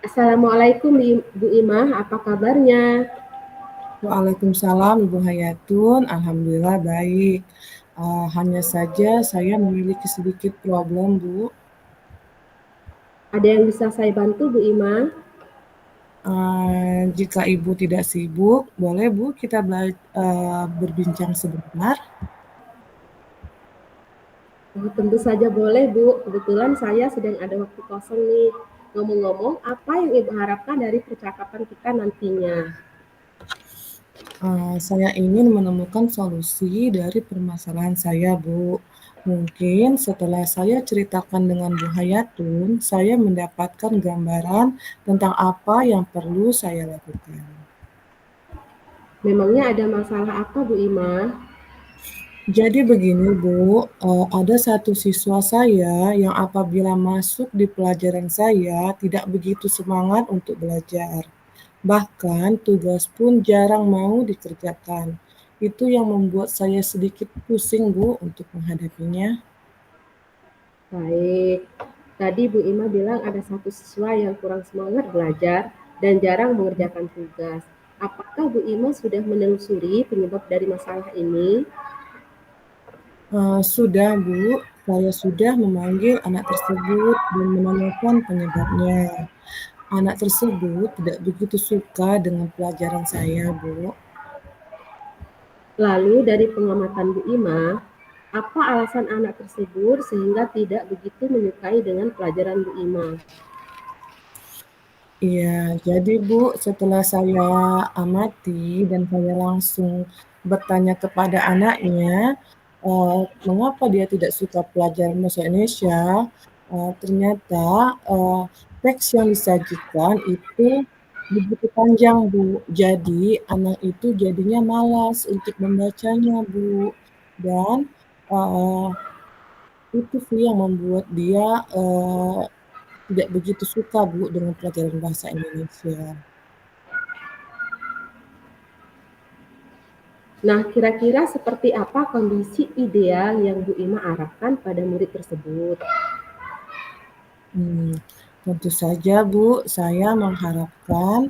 Assalamualaikum Bu Imah, apa kabarnya? Waalaikumsalam Ibu Hayatun, alhamdulillah baik. Hanya saja saya memiliki sedikit problem, Bu. Ada yang bisa saya bantu Bu Imah? Jika Ibu tidak sibuk, boleh Bu kita berbincang sebentar. Oh, tentu saja boleh Bu, kebetulan saya sedang ada waktu kosong nih. Ngomong-ngomong, apa yang Ibu harapkan dari percakapan kita nantinya? Saya ingin menemukan solusi dari permasalahan saya, Bu. Mungkin setelah saya ceritakan dengan Bu Hayatun, saya mendapatkan gambaran tentang apa yang perlu saya lakukan. Memangnya ada masalah apa Bu Imah? Jadi begini Bu, ada satu siswa saya yang apabila masuk di pelajaran saya tidak begitu semangat untuk belajar. Bahkan tugas pun jarang mau dikerjakan. Itu yang membuat saya sedikit pusing Bu untuk menghadapinya. Baik, tadi Bu Imah bilang ada satu siswa yang kurang semangat belajar dan jarang mengerjakan tugas. Apakah Bu Imah sudah menelusuri penyebab dari masalah ini? Sudah Bu, saya sudah memanggil anak tersebut dan menanyakan penyebabnya. Anak tersebut tidak begitu suka dengan pelajaran saya Bu. Lalu dari pengamatan Bu Imah, apa alasan anak tersebut sehingga tidak begitu menyukai dengan pelajaran Bu Imah? Iya, jadi Bu, setelah saya amati dan saya langsung bertanya kepada anaknya, mengapa dia tidak suka pelajaran bahasa Indonesia, ternyata, teks yang disajikan itu begitu panjang Bu. Jadi anak itu jadinya malas untuk membacanya Bu, dan, eee, itu sih yang membuat dia, tidak begitu suka Bu dengan pelajaran bahasa Indonesia. Nah, kira-kira seperti apa kondisi ideal yang Bu Imah harapkan pada murid tersebut? Hmm, tentu saja Bu, saya mengharapkan,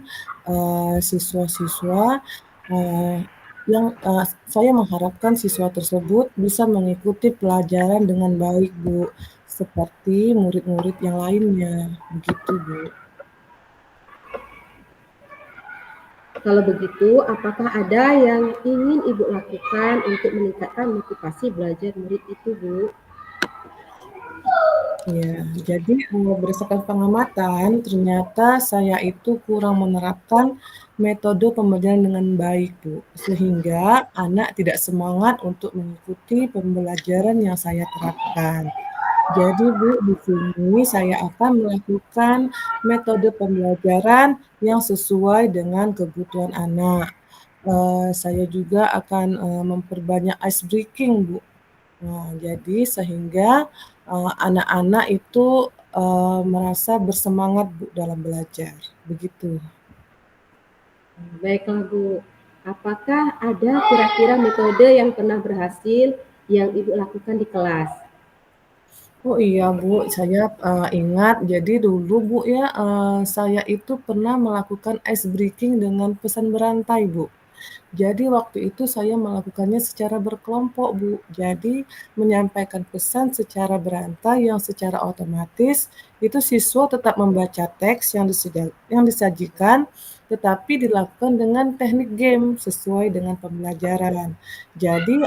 siswa-siswa, eee, saya mengharapkan siswa tersebut bisa mengikuti pelajaran dengan baik Bu, seperti murid-murid yang lainnya, begitu Bu. Kalau begitu, apakah ada yang ingin Ibu lakukan untuk meningkatkan motivasi belajar murid itu, Bu? Ya, jadi, berdasarkan pengamatan, ternyata saya itu kurang menerapkan metode pembelajaran dengan baik, Bu, sehingga anak tidak semangat untuk mengikuti pembelajaran yang saya terapkan. Jadi, Bu, di sini saya akan melakukan metode pembelajaran yang sesuai dengan kebutuhan anak. Saya juga akan, memperbanyak ice breaking, Bu. Nah, jadi sehingga, anak-anak itu, merasa bersemangat Bu dalam belajar, begitu. Baiklah, Bu. Apakah ada kira-kira metode yang pernah berhasil yang Ibu lakukan di kelas? Oh iya Bu, saya, ingat jadi dulu Bu ya, saya itu pernah melakukan ice breaking dengan pesan berantai Bu. Jadi waktu itu saya melakukannya secara berkelompok, Bu. Jadi menyampaikan pesan secara berantai yang secara otomatis itu siswa tetap membaca teks yang disajikan, tetapi dilakukan dengan teknik game sesuai dengan pembelajaran. Jadi,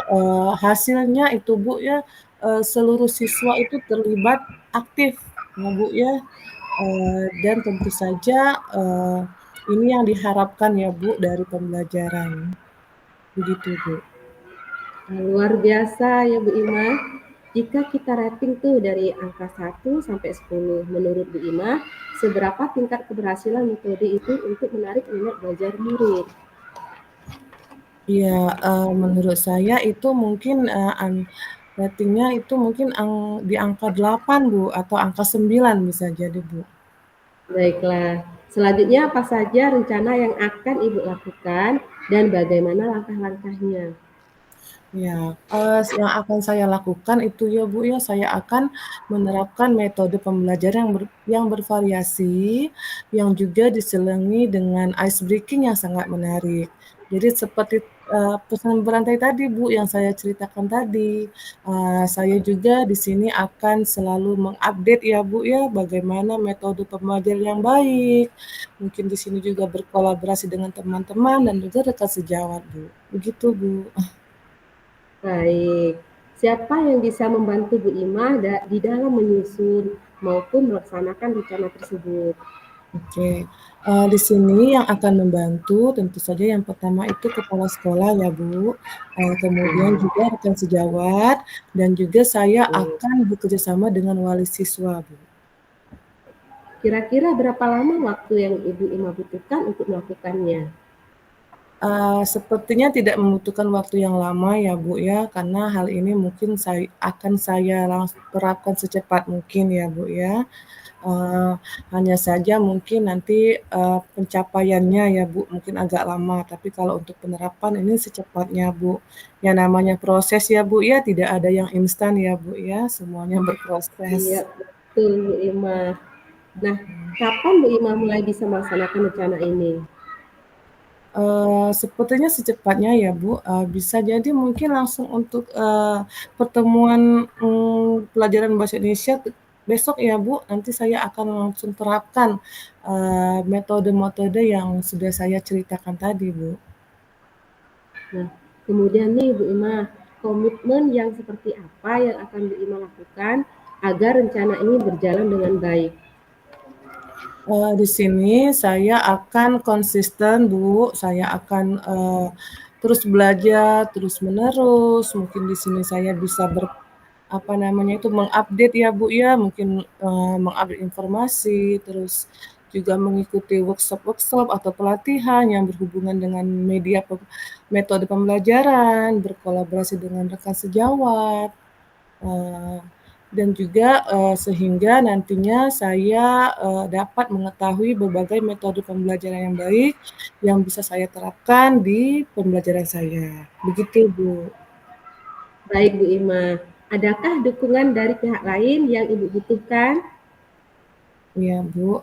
hasilnya itu, Bu, ya, seluruh siswa itu terlibat aktif ya, Bu, ya, dan tentu saja, ini yang diharapkan ya, Bu, dari pembelajaran. Begitu, Bu. Luar biasa ya Bu Imah. Jika kita rating tuh dari angka 1 sampai 10, menurut Bu Imah, seberapa tingkat keberhasilan metode itu untuk menarik minat belajar murid? Iya, menurut saya itu mungkin, ratingnya itu mungkin di angka 8 Bu, atau angka 9 bisa jadi, Bu. Baiklah, selanjutnya apa saja rencana yang akan Ibu lakukan dan bagaimana langkah-langkahnya? Ya, yang akan saya lakukan itu ya, Bu, ya, saya akan menerapkan metode pembelajaran yang bervariasi, yang juga diselingi dengan ice breaking yang sangat menarik. Jadi seperti, pesan berantai tadi, Bu, yang saya ceritakan tadi, saya juga di sini akan selalu mengupdate ya, Bu, ya, bagaimana metode pembelajaran yang baik, mungkin di sini juga berkolaborasi dengan teman-teman dan juga rekan sejawat, Bu. Begitu, Bu. Baik, siapa yang bisa membantu Bu Ima di dalam menyusun maupun melaksanakan rencana tersebut? Oke, di sini yang akan membantu tentu saja yang pertama itu kepala sekolah ya, Bu, kemudian Ya, juga rekan sejawat dan juga saya oke. akan bekerja sama dengan wali siswa, Bu. Kira-kira berapa lama waktu yang Ibu Ima butuhkan untuk melakukannya? Sepertinya tidak membutuhkan waktu yang lama ya, Bu, ya, karena hal ini mungkin akan saya terapkan secepat mungkin ya, Bu, ya. Eee, Hanya saja mungkin nanti, pencapaiannya ya, Bu, mungkin agak lama, tapi kalau untuk penerapan ini secepatnya, Bu. Yang namanya proses ya, Bu, ya, tidak ada yang instan ya, Bu, ya, semuanya berproses. Iya, betul Bu Ima. Nah, kapan Bu Ima mulai bisa melaksanakan rencana ini? Sepertinya secepatnya ya, Bu, bisa jadi mungkin langsung untuk, pertemuan, pelajaran bahasa Indonesia besok ya, Bu, nanti saya akan langsung terapkan, metode-metode yang sudah saya ceritakan tadi, Bu. Nah, kemudian nih Bu Ima, komitmen yang seperti apa yang akan Bu Ima lakukan agar rencana ini berjalan dengan baik? Di sini saya akan konsisten, Bu, saya akan, terus belajar terus-menerus, mungkin di sini saya bisa apa namanya itu, mengupdate ya, Bu, ya, mungkin, mengupdate informasi, terus juga mengikuti workshop-workshop atau pelatihan yang berhubungan dengan metode pembelajaran, berkolaborasi dengan rekan sejawat. Eee, dan juga, sehingga nantinya saya, dapat mengetahui berbagai metode pembelajaran yang baik, yang bisa saya terapkan di pembelajaran saya. Begitu, Bu. Baik Bu Ima, adakah dukungan dari pihak lain yang Ibu butuhkan? Iya, Bu,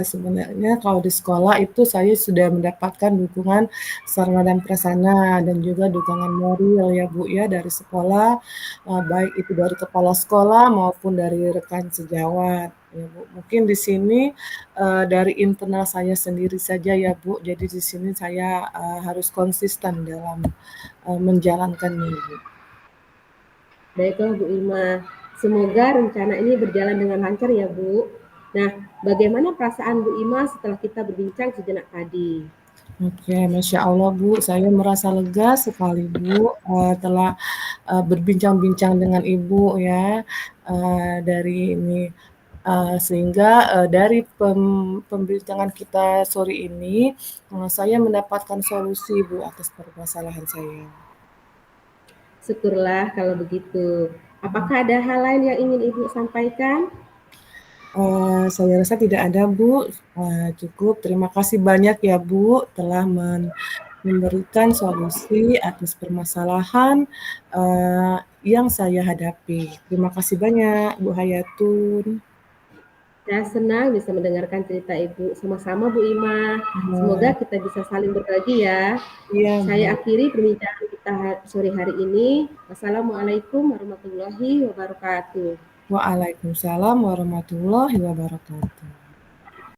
sebenarnya kalau di sekolah itu saya sudah mendapatkan dukungan sarana dan prasarana dan juga dukungan moral ya, Bu, ya, dari sekolah, baik itu dari kepala sekolah maupun dari rekan sejawat, ya, Bu. Mungkin di sini, dari internal saya sendiri saja ya, Bu, jadi di sini saya, harus konsisten dalam, menjalankannya, Bu. Baiklah Bu Ima, semoga rencana ini berjalan dengan lancar ya Bu. Nah, bagaimana perasaan Bu Ima setelah kita berbincang sejenak tadi? Oke, masya Allah, Bu, saya merasa lega sekali, Bu, telah berbincang-bincang dengan Ibu ya, dari ini, sehingga, dari pembincangan kita sore ini, saya mendapatkan solusi, Bu, atas permasalahan saya. Syukurlah kalau begitu. Apakah ada hal lain yang ingin Ibu sampaikan? Saya rasa tidak ada, Bu, cukup. Terima kasih banyak ya, Bu, telah memberikan solusi atas permasalahan, yang saya hadapi. Terima kasih banyak, Bu Hayatun. Saya senang bisa mendengarkan cerita Ibu. Sama-sama Bu Ima. Semoga Iya, kita bisa saling berbagi ya. iya, Saya Bu. akhiri perbincangan kita sore hari ini. Wassalamualaikum warahmatullahi wabarakatuh. Waalaikumsalam warahmatullahi wabarakatuh.